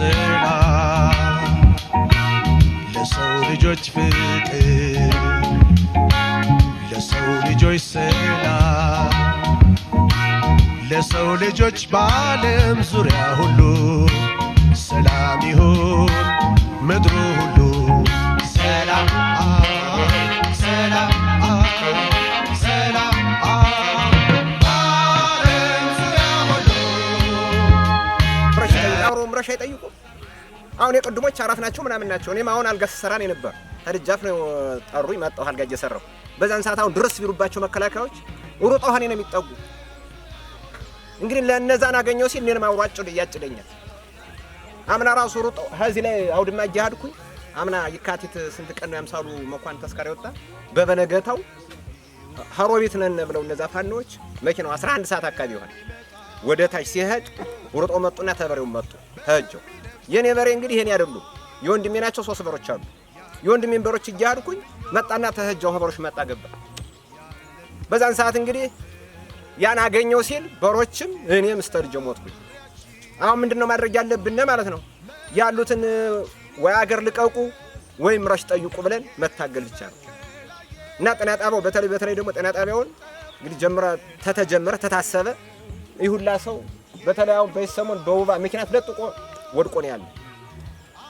ሰላም ለሰው ልጆች ፍቅር ለሰው ልጆች ሰላም ለሰው ልጆች በዓለም ዙሪያ ሁሉ ሰላም ይሁን ምድሩ ሁሉ ሰላም ሰላም ሰላም በዓለም ዙሪያ ሁሉ ምረሻ ይጠይቁ። አሁን የቅድሞች አራት ናቸው ምናምን ናቸው። እኔም አሁን አልጋ ስሰራ ነው ነበር። ተደጃፍ ነው ጠሩኝ፣ መጣሁ አልጋ እየሰራሁ። በዛን ሰዓት አሁን ድረስ ቢሉባቸው መከላከያዎች ሩጠው እኔን ነው የሚጠጉ። እንግዲህ ለነዛን አገኘው ሲል እኔንም አውሯጭ ያጭደኛል። አምና ራሱ ሩጦ ከዚህ ላይ አውድማ እያሄድኩኝ አምና የካቲት ስንት ቀን ነው ያምሳሉ መኳን ተስካሪ ወጣ። በበነገታው ሀሮቢት ነን ብለው እነዛ ፋኖች መኪናው 11 ሰዓት አካባቢ ይሆናል ወደ ታች ሲሄድ ሩጦ መጡና ተበሬው መጡ ተጀው። የኔ በሬ እንግዲህ ይሄን ያደሉ የወንድሜ ናቸው። 3 በሮች አሉ። የወንድሜን በሮች እያሄድኩኝ መጣና ተጀው በሮች መጣ ገባ። በዛን ሰዓት እንግዲህ ያን አገኘው ሲል በሮችም እኔም ስተርጀ ሞትኩኝ። አሁን ምንድነው ማድረግ ያለብን ማለት ነው? ያሉትን ወይ አገር ልቀቁ ወይም ረሽ ጠይቁ ብለን መታገል ብቻ ነው። እና ጤና ጣቢያው በተለይ ደግሞ ጤና ጣቢያውን እንግዲህ ተጀመረ ተታሰበ ይሁላ ሰው በተለይ አሁን በሰሞን በውባ ምክንያት ለጥቆ ወድቆ ነው ያለው።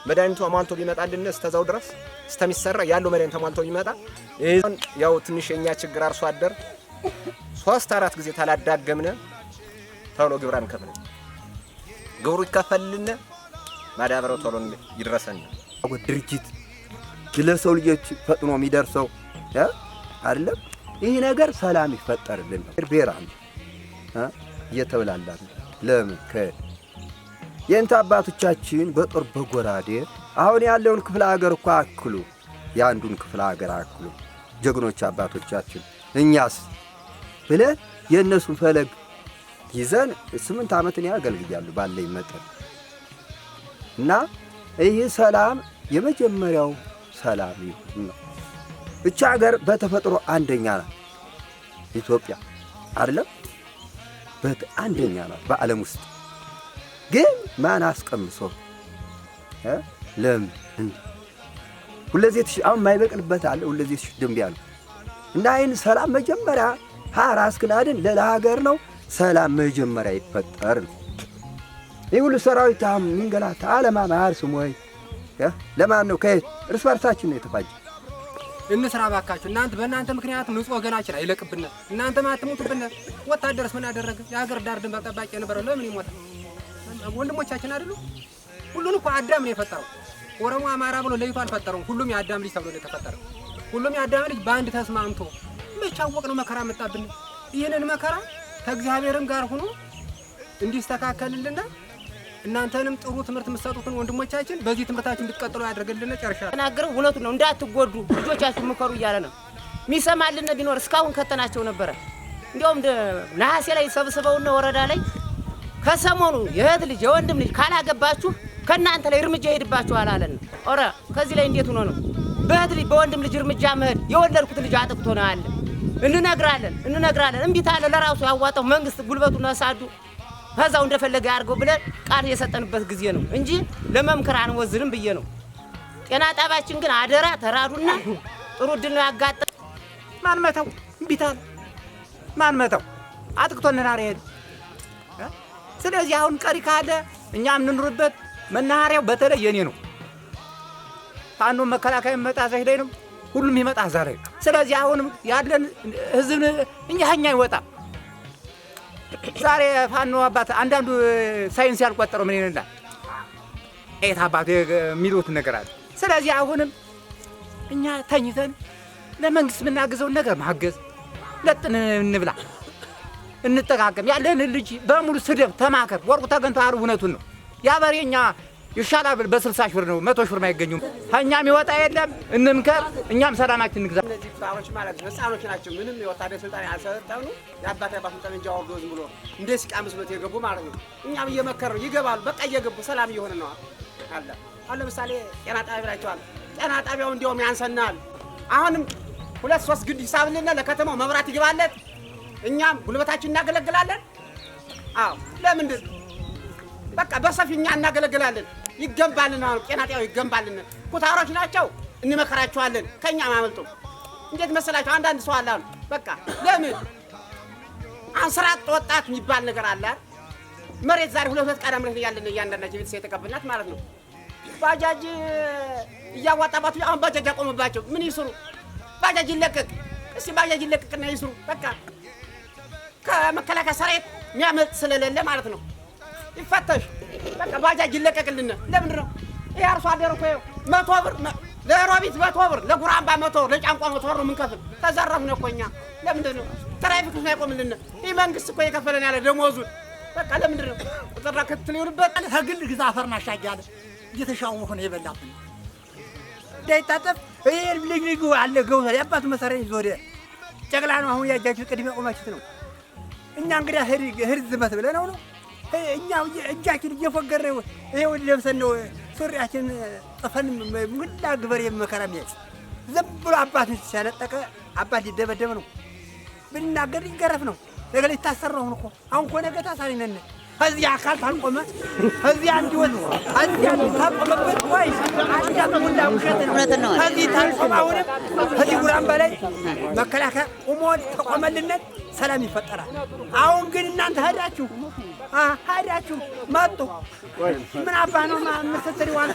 መድኃኒቱ አሟልቶ ቢመጣልን እስከዛው ድረስ እስከሚሰራ ያለው መድኃኒቱ አሟልቶ ቢመጣ ያው ትንሽ የኛ ችግር አርሶ አደር 3-4 ጊዜ ታላዳገምነ ተብሎ ግብር አንከፍል። ግብሩ ይከፈልልና ማዳበሪያው ቶሎ ይድረሰን። ድርጅት ለሰው ልጆች ፈጥኖ የሚደርሰው አይደለም። ይሄ ነገር ሰላም ይፈጠርልን ብሔራን እየተብላላን ለምን የእንት አባቶቻችን በጦር በጎራዴ አሁን ያለውን ክፍለ ሀገር እኮ አክሉ ያንዱን ክፍለ ሀገር አክሉ ጀግኖች አባቶቻችን እኛስ ብለን የእነሱን ፈለግ ይዘን 8 ዓመት ነው ያገልግያሉ ባለኝ መጠን እና ይህ ሰላም የመጀመሪያው ሰላም ነው። ብቻ ሀገር በተፈጥሮ አንደኛ ናት ኢትዮጵያ አይደለም አንደኛ ናት በዓለም ውስጥ። ግን ማን አስቀምሶ ለምን ሁለዚህ አሁን ማይበቅልበት አለ ሁለዚህ ደምብ ያለው እና አይን ሰላም መጀመሪያ ራስክን አይደል ለሀገር ነው ሰላም መጀመሪያ ይፈጠር። ይሁሉ ሰራዊት ምንገላታ አለማማ አርሱም ወይ ለማን ነው ከየት እርስ በርሳችን ነው የተፋጀ። እንስራ ባካችሁ እናንተ በእናንተ ምክንያት ንጹህ ወገናችን አይለቅብን። እናንተ ማትሙቱብን። ወታደርስ ምን አደረገ? የሀገር ዳር ድንበር ጠባቂ ነበር። ለምን ይሞታል? ወንድሞቻችን አይደሉ? ሁሉን እኮ አዳም ነው የፈጠረው። ኦሮሞ አማራ ብሎ ለይቶ አልፈጠረውም። ሁሉም የአዳም ልጅ ተብሎ ነው የተፈጠረው። ሁሉም የአዳም ልጅ በአንድ ተስማምቶ መቻወቅ ነው መከራ መጣብን። ይሄንን መከራ ከእግዚአብሔርም ጋር ሆኖ እንዲስተካከልልና እናንተንም ጥሩ ትምህርት መስጠቱን ወንድሞቻችን በዚህ ትምህርታችን እንድትቀጥሉ ያደርግልን። ጨርሻለሁ። ተናገረው እውነቱን ነው። እንዳትጎዱ ልጆቻችሁ ምከሩ እያለ ነው። ሚሰማልን ቢኖር እስካሁን ከተናቸው ነበረ። እንዲያውም ነሐሴ ላይ ሰብስበውና ወረዳ ላይ ከሰሞኑ የእህት ልጅ የወንድም ልጅ ካላገባችሁ ከእናንተ ላይ እርምጃ ይሄድባችኋል አለን። ኦረ ከዚህ ላይ እንዴት ሆኖ ነው በእህት ልጅ በወንድም ልጅ እርምጃ መሄድ? የወለድኩት ልጅ አጥቅቶ ነው አለ። እንነግራለን እምቢ ታለ ለራሱ ያዋጣው መንግስት ጉልበቱን ነሳዱ ከዛው እንደፈለገ ያርገው ብለን ቃል የሰጠንበት ጊዜ ነው እንጂ ለመምከር አንወዝንም ብዬ ነው። ጤና ጣቢያችን ግን አደራ ተራዱና ጥሩ ድል ነው ያጋጠመ። ማን መተው እምቢ ታለ ማን መተው አጥቅቶና አሬድ። ስለዚህ አሁን ቀሪ ካለ እኛም እንኑርበት። መናኸሪያው በተለይ የኔ ነው። ፋኖ መከላከያ መጣ ዘይ ላይ ነው ሁሉም ይመጣ ዛሬ። ስለዚህ አሁን ያለን ህዝብ እኛኛ ይወጣ ዛሬ ፋኖ አባት አንዳንዱ ሳይንስ ያልቆጠረው ምን ይነዳል ኤታ አባቱ የሚሉት ነገር አለ። ስለዚህ አሁንም እኛ ተኝተን ለመንግስት ምናገዘው ነገር ማገዝ ለጥን እንብላ እንጠቃቀም። ያለን ልጅ በሙሉ ስደብ ተማከር ወርቁ ተገንቶ አሩ እውነቱን ነው። ያበሬኛ ይሻላል በ60 ሺህ ብር ነው 100 ሺህ ብር ማይገኙም። እኛም ይወጣ የለም እንምከር። እኛም ሰላማችን እንግዛ። እነዚህ ፍታሮች ማለት ህፃኖች ናቸው። ምንም የወታደር ስልጣን ያልሰጠኑ የአባታ ባፍንጠን እንጃ ወርዶ ዝም ብሎ እንደ ሲቃ መስሎት የገቡ ማለት ነው። እኛም እየመከርን ይገባሉ። በቃ እየገቡ ሰላም እየሆነ ነው አለ። አሁን ለምሳሌ ጤና ጣቢያ ብላችኋል። ጤና ጣቢያው እንዲያውም ያንሰናል። አሁንም 2-3 ግድ ሂሳብልና ለከተማው መብራት ይገባለት እኛም ጉልበታችን እናገለግላለን። አዎ ለምን በቃ በሰፊኛ እናገለግላለን። ይገንባልን ነው ጤና ጣቢያው ይገንባልን። ኩታሮች ናቸው እንመከራቸዋለን። ከኛ ማመልጡ እንዴት መሰላችሁ? አንዳንድ ሰው አለ በቃ ለምን አንስራት ወጣት የሚባል ነገር አለ። መሬት ዛሬ 2 ቀዳም ላይ ያለን ያንዳንዳችን ቤተሰብ የተቀበልናት ማለት ነው። ባጃጅ እያዋጣባችሁ አሁን ባጃጅ ያቆመባቸው ምን ይስሩ? ባጃጅ ይለቀቅ እስቲ ባጃጅ ይለቀቅና ይስሩ። በቃ ከመከላከያ ሰራዊት የሚያመልጥ ስለሌለ ማለት ነው ይፈተሽ። በቃ ባጃጅ ይለቀቅልን። ለምንድን ነው ይሄ አርሶ አደር እኮ 100 ብር ለሮቢት 100 ብር ለጉራምባ 100 ለጫንቋ 100 ብር ነው የምንከፍል። ተዘረፍን እኮ እኛ። ለምንድን ነው ትራፊክ ነው ያቆምልን? ይህ መንግስት እኮ የከፈለን ያለ ደሞዙን። በቃ ለምንድን ነው ቁጥራ ክትል ይሁንበት። ከግል ግዛ አፈርና ሻጃለ እየተሻወሁ ነው የበላብን። እንዳይታጠፍ ይሄ ልጅ አለ ገውታ ያባቱ መሰረት ይዞደ ጨቅላ ነው። አሁን ያጃችሁ ቅድመ ቆማችሁት ነው። እኛ እንግዲህ ህርዝ ዝመት ብለነው ነው እኛ እጃችን እየፎገረ ይሄው ለብሰን ነው ሱሪያችን ጥፈን ሙላ ግበር የመከራ የሚያጭ ዝም ብሎ አባቱ ሲያነጠቀ አባት ሊደበደብ ነው ብናገር ይገረፍ ነው ነገር ይታሰረው ነው እኮ አሁን እኮ ነገ ታሳሪ ነን። እዚህ አካል ታልቆመ እዚህ አንዲወት እዚህ ታቆመበት ወይ አንዳም ሙላ ውሸት ነው። እዚህ ታልቆመ አሁን እዚህ ጉራምባ ላይ መከላከያ ቆሞ ተቆመልን ሰላም ይፈጠራል። አሁን ግን እናንተ ሄዳችሁ መጡ ምን አባ ነው ማመሰተሪ ዋን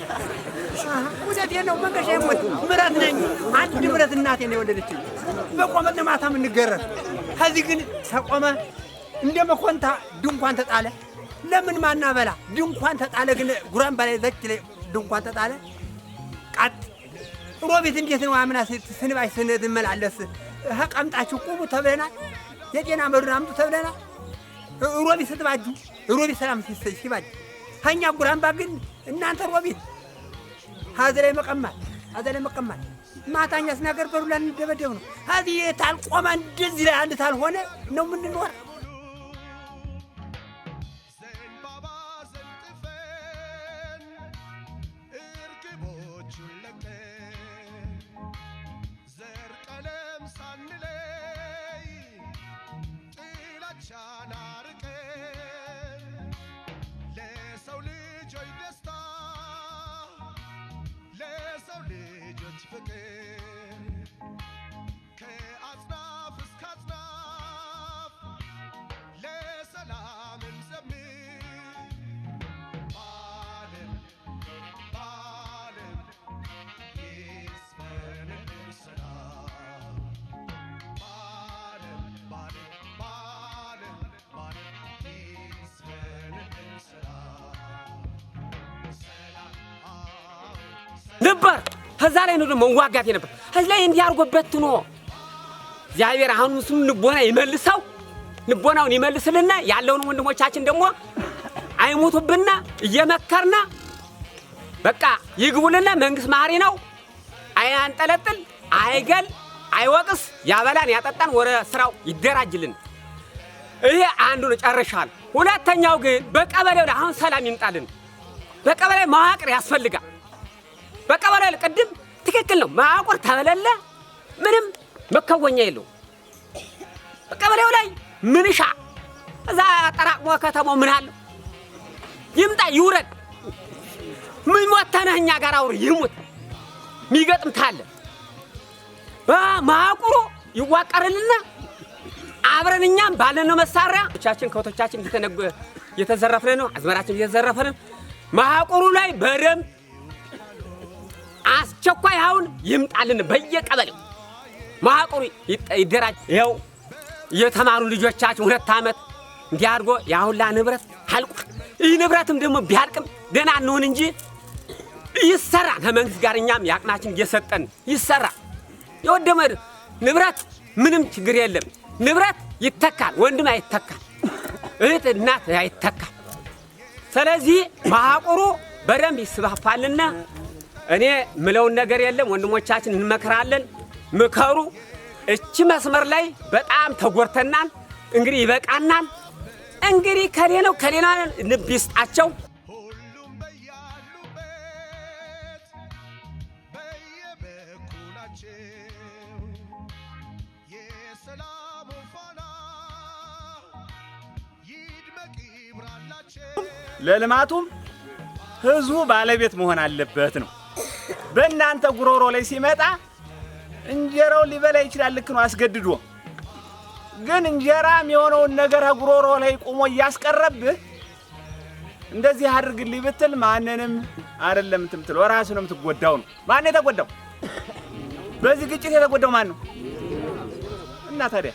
ወደቴ ነው መንገሻ ይሞት ምራት ነኝ አንድ ምራት እናቴ ነው የወለደችኝ። በቆመት ማታ ምን ገረፍ ከዚህ ግን ተቆመ እንደ መኮንታ ድንኳን ተጣለ። ለምን ማናበላ ድንኳን ተጣለ። ግን ጉራምባ ላይ ዘች ላይ ድንኳን ተጣለ። ቃጥ ሮቢት እንዴት ነው አምና ስንባይ ስንመላለስ ሀቃምጣችሁ ቁሙ ተብለናል። የጤና መሩን አምጡ ተብለናል። ሮቢት ስትባጁ ሮቢት ሰላም ሲባጅ ሀኛ ጉራምባ ግን እናንተ ሮቢት ሀዘላይ መቀማል ማታኛ ስናገር በሩላን እንደበደብ ነው። ሀዚህ ታልቆማ እንደዚህ ላይ አንድ ታልሆነ ነው ምንኖር። ነበር ከዛ ላይ ነው ደግሞ ዋጋት ነበር። ከዛ ላይ እንዲያርጎበት ነው እግዚአብሔር አሁን እሱም ልቦና ይመልሰው ልቦናውን ይመልስልና ያለውን ወንድሞቻችን ደግሞ አይሞቱብና እየመከርና በቃ ይግቡልና መንግስት ማሪ ነው። አያንጠለጥል አይገል አይወቅስ ያበላን ያጠጣን ወረ ስራው ይደራጅልን። ይሄ አንዱ ነው ጨርሻል። ሁለተኛው ግን በቀበሌው ላይ አሁን ሰላም ይምጣልን። በቀበሌ መዋቅር ያስፈልጋል። በቀበሌ ቅድም ትክክል ነው። ማቆር ተበለለ ምንም መከወኛ የለው። በቀበሌው ላይ ምንሻ እዛ ጠራቅሞ ከተማው ምን አለ ይምጣ ይውረድ። ምን ወተነኛ ጋር አውር ይሙት ሚገጥም ታለ በማቆሩ ይዋቀርልና አብረንኛም ባለነው መሳሪያ ብቻችን ከወቶቻችን የተዘረፈነ ነው። አዝመራችን እየተዘረፈነ ማቆሩ ላይ በደም አስቸኳይ አሁን ይምጣልን። በየቀበሌው ማቆሩ ይደራጅ። ይኸው የተማሩ ልጆቻችን 2 ዓመት እንዲያርጎ ያሁላ ንብረት አልቁ። ይህ ንብረትም ደግሞ ቢያልቅም ደህና እንሆን እንጂ ይሰራ ከመንግስት ጋር እኛም ያቅናችን እየሰጠን ይሰራ። የወደመ ንብረት ምንም ችግር የለም። ንብረት ይተካል፣ ወንድም አይተካል፣ እህት እናት አይተካል። ስለዚህ ማቆሩ በደንብ ይስፋፋልና እኔ ምለውን ነገር የለም። ወንድሞቻችን እንመክራለን። ምከሩ። እቺ መስመር ላይ በጣም ተጎርተናል። እንግዲህ ይበቃናል። እንግዲህ ከሌላ ንብ ይስጣቸው። ሁሉም በያሉበት በየበኩላቸው የሰላሙ ፋና ይድመቅ ይብራላቸው። ለልማቱም ህዝቡ ባለቤት መሆን አለበት ነው። በእናንተ ጉሮሮ ላይ ሲመጣ እንጀራው ሊበላ ይችላል፣ ልክ ነው አስገድዶ። ግን እንጀራ የሚሆነውን ነገር ጉሮሮ ላይ ቆሞ እያስቀረብህ እንደዚህ አድርግልኝ ብትል ማንንም አይደለም የምትለው ራስህ ነው የምትጎዳው ነው። ማን የተጎዳው? በዚህ ግጭት የተጎዳው ማን ነው? እና ታዲያ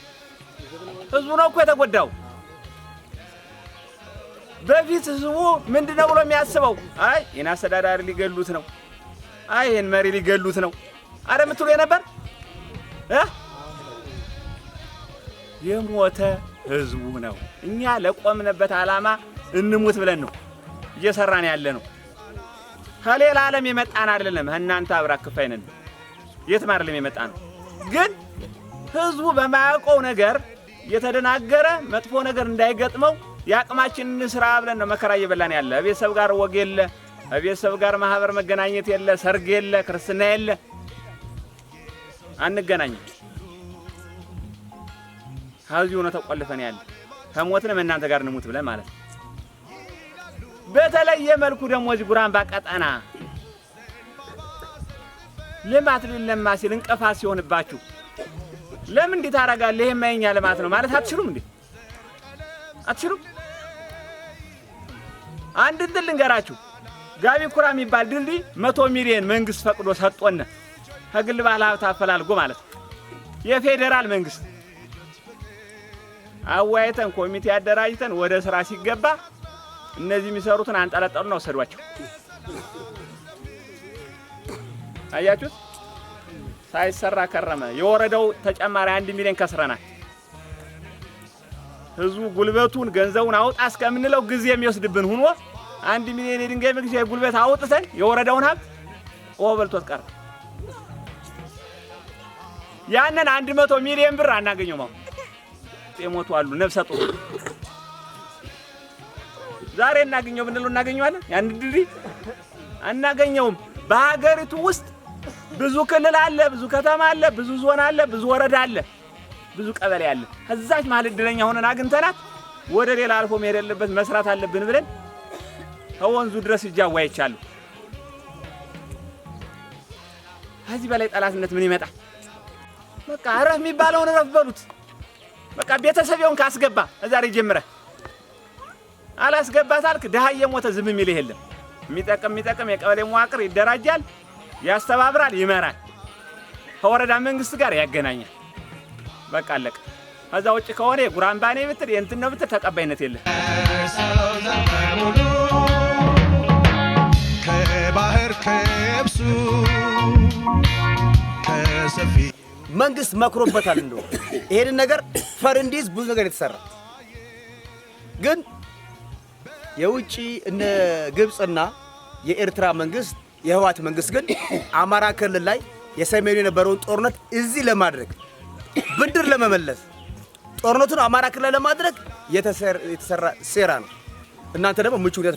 ህዝቡ ነው እኮ የተጎዳው። በፊት ህዝቡ ምንድነው ብሎ የሚያስበው? አይ ይሄን አስተዳዳሪ ሊገሉት ነው፣ አይ ይሄን መሪ ሊገሉት ነው አረ የምትሉ የነበር የሞተ ህዝቡ ነው። እኛ ለቆምንበት ዓላማ እንሙት ብለን ነው እየሰራን ያለ ነው። ከሌላ ዓለም የመጣን አይደለም። እናንተ አብራክ ክፋይ ነን፣ የትም አይደለም የመጣ ነው። ግን ህዝቡ በማያውቀው ነገር የተደናገረ መጥፎ ነገር እንዳይገጥመው ያቅማችንን ስራ ብለን ነው መከራ እየበላን ያለ። ቤተሰብ ጋር ወግ የለ፣ ቤተሰብ ጋር ማህበር መገናኘት የለ፣ ሰርግ የለ፣ ክርስትና የለ፣ አንገናኝም። ሀዚው ነው ተቆልፈን ያለ። ከሞትንም እናንተ ጋር እንሙት ብለን ማለት ነው። በተለየ መልኩ ደግሞ እዚህ ጉራምባ ቀጠና ልማት ሊለማ ሲል እንቅፋት ሲሆንባችሁ ለምን እንዴት ታረጋለህ? ይሄ ማይኛ ልማት ነው ማለት አትችሉም እንዴ? አትችሉም? አንድ እንትን ልንገራችሁ። ጋቢ ኩራ የሚባል ድልድይ 100 ሚሊዮን መንግስት ፈቅዶ ሰጥቶነ ከግል ባለሀብት አፈላልጎ ማለት ነው። የፌዴራል መንግስት አዋይተን ኮሚቴ አደራጅተን ወደ ስራ ሲገባ እነዚህ የሚሰሩትን አንጠለጠሉና ወሰዷቸው። አያችሁት? ሳይሰራ ከረመ። የወረዳው ተጨማሪ 1 ሚሊዮን ከስረናል። ህዝቡ ጉልበቱን ገንዘቡን አውጣ እስከምንለው ጊዜ የሚወስድብን ሆኖ 1 ሚሊዮን የድንጋይ መግዣ ጉልበት አውጥተን የወረዳውን ሀብት ወበልቶት ቀረ። ያንን 100 ሚሊዮን ብር አናገኘውም። አሁን የሞቱ አሉ ነፍሰ ጡር ዛሬ እናገኘው ብንለው እናገኘዋለን? ያን ድልድይ አናገኘውም። በሀገሪቱ ውስጥ ብዙ ክልል አለ፣ ብዙ ከተማ አለ፣ ብዙ ዞን አለ፣ ብዙ ወረዳ አለ፣ ብዙ ቀበሌ አለ። ከዛች መሀል እድለኛ ሆነን አግኝተናት ወደ ሌላ አልፎ መሄድ ያለበት መስራት አለብን ብለን ከወንዙ ድረስ እጃዋ አይቻለሁ። ከዚህ በላይ ጠላትነት ምን ይመጣ? በቃ አረፍ የሚባለውን ረፍ በሉት። በቃ ቤተሰቤውን ካስገባ ዛሬ ጀምረህ አላስገባት አልክ ደሃ እየሞተ ዝም የሚል የለም። የሚጠቅም የቀበሌ መዋቅር ይደራጃል፣ ያስተባብራል፣ ይመራል፣ ከወረዳ መንግስት ጋር ያገናኛል። በቃ አለቀ። ከዛ ውጭ ከሆነ ጉራምባኔ ብትል የእንትን ነው ብትል ተቀባይነት የለም። ከባህር ከብሱ ከሰፊ መንግስት መክሮበታል። እንደው ይሄን ነገር ፈርንዲዝ ብዙ ነገር የተሰራ ግን የውጪ እነ ግብጽና የኤርትራ መንግስት የህዋት መንግስት ግን አማራ ክልል ላይ የሰሜኑ የነበረውን ጦርነት እዚህ ለማድረግ ብድር ለመመለስ ጦርነቱን አማራ ክልል ለማድረግ የተሰራ ሴራ ነው። እናንተ ደግሞ ምቹ ሁኔታ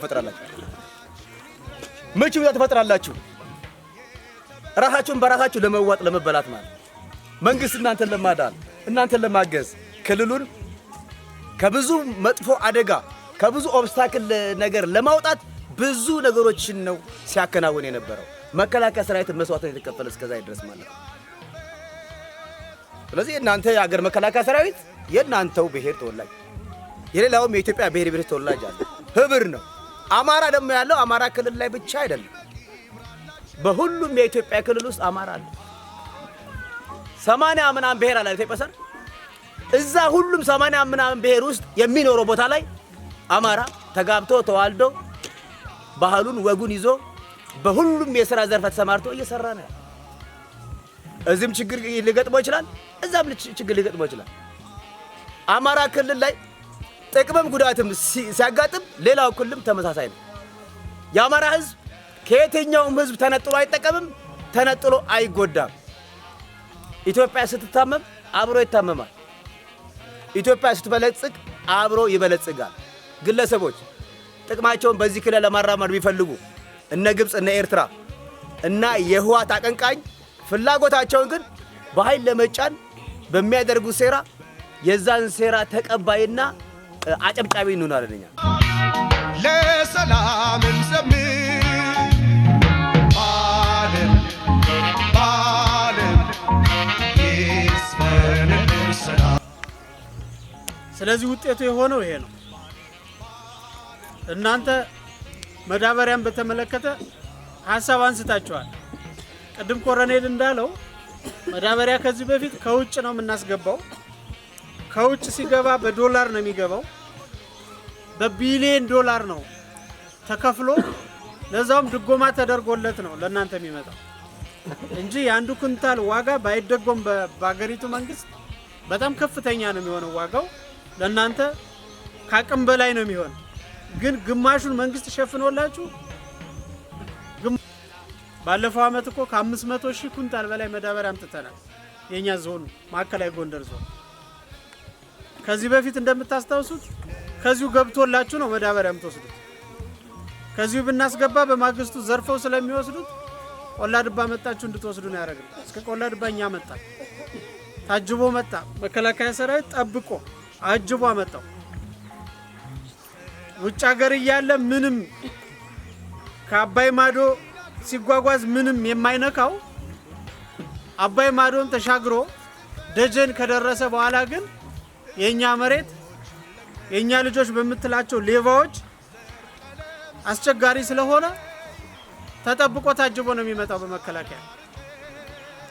ትፈጥራላችሁ። ራሳችሁን በራሳችሁ ለመዋጥ ለመበላት ማለት መንግስት እናንተን ለማዳን እናንተን ለማገዝ ክልሉን ከብዙ መጥፎ አደጋ ከብዙ ኦብስታክል ነገር ለማውጣት ብዙ ነገሮችን ነው ሲያከናውን የነበረው። መከላከያ ሰራዊት መስዋዕትን የተከፈለ እስከዛይ ድረስ ማለት ነው። ስለዚህ እናንተ የሀገር መከላከያ ሰራዊት የእናንተው ብሔር ተወላጅ የሌላውም የኢትዮጵያ ብሔር ተወላጅ አለ፣ ህብር ነው። አማራ ደግሞ ያለው አማራ ክልል ላይ ብቻ አይደለም፣ በሁሉም የኢትዮጵያ ክልል ውስጥ አማራ አለ። 80 ምናምን ብሔር አለ ኢትዮጵያ ሰር እዛ ሁሉም 80 ምናምን ብሔር ውስጥ የሚኖረው ቦታ ላይ አማራ ተጋብቶ ተዋልዶ ባህሉን ወጉን ይዞ በሁሉም የሥራ ዘርፍ ተሰማርቶ እየሰራ ነው። እዚህም ችግር ሊገጥመው ይችላል፣ እዛም ችግር ሊገጥመው ይችላል። አማራ ክልል ላይ ጥቅምም ጉዳትም ሲያጋጥም ሌላው ክልልም ተመሳሳይ ነው። የአማራ ህዝብ ከየትኛውም ህዝብ ተነጥሎ አይጠቀምም፣ ተነጥሎ አይጎዳም። ኢትዮጵያ ስትታመም አብሮ ይታመማል። ኢትዮጵያ ስትበለጽግ አብሮ ይበለጽጋል። ግለሰቦች ጥቅማቸውን በዚህ ክልል ለማራመድ ቢፈልጉ እነ ግብጽ እነ ኤርትራ እና የህዋት አቀንቃኝ ፍላጎታቸውን ግን በኃይል ለመጫን በሚያደርጉት ሴራ የዛን ሴራ ተቀባይና አጨብጫቢ እንሆናለን። እኛ ለሰላም እንዘምር ስለዚህ ውጤቱ የሆነው ይሄ ነው። እናንተ መዳበሪያን በተመለከተ ሐሳብ አንስታችኋል። ቅድም ኮሎኔል እንዳለው መዳበሪያ ከዚህ በፊት ከውጭ ነው የምናስገባው። ከውጭ ሲገባ በዶላር ነው የሚገባው። በቢሊየን ዶላር ነው ተከፍሎ ለዛውም ድጎማ ተደርጎለት ነው ለእናንተ የሚመጣው እንጂ የአንዱ ኩንታል ዋጋ ባይደጎም በአገሪቱ መንግስት በጣም ከፍተኛ ነው የሚሆነው ዋጋው። ለእናንተ ካቅም በላይ ነው የሚሆነው። ግን ግማሹን መንግስት ሸፍኖላችሁ ባለፈው አመት እኮ ከ500,000 ኩንታል በላይ መዳበሪያ አምጥተናል። የኛ ዞን ማዕከላዊ ጎንደር ዞን ከዚህ በፊት እንደምታስታውሱት ከዚሁ ገብቶላችሁ ነው መዳበሪያ የምትወስዱት። ከዚሁ ብናስገባ በማግስቱ ዘርፈው ስለሚወስዱት ቆላድባ መጣችሁ እንድትወስዱ ነው ያደረግነው። እስከ ቆላድባ እኛ መጣ ታጅቦ መጣ። መከላከያ ሰራዊት ጠብቆ አጅቦ አመጣው። ውጭ ሀገር እያለ ምንም ከአባይ ማዶ ሲጓጓዝ ምንም የማይነካው አባይ ማዶን ተሻግሮ ደጀን ከደረሰ በኋላ ግን የኛ መሬት የኛ ልጆች በመትላቸው ሌቫዎች አስቸጋሪ ስለሆነ ተጠብቆ ታጅቦ ነው የሚመጣው በመከላከያ።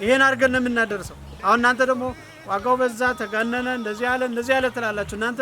ይሄን አድርገን ነው የምናደርሰው። አሁን እናንተ ደግሞ ዋጋው በዛ ተጋነነ እንደዚህ ያለ ትላላችሁ። እናንተ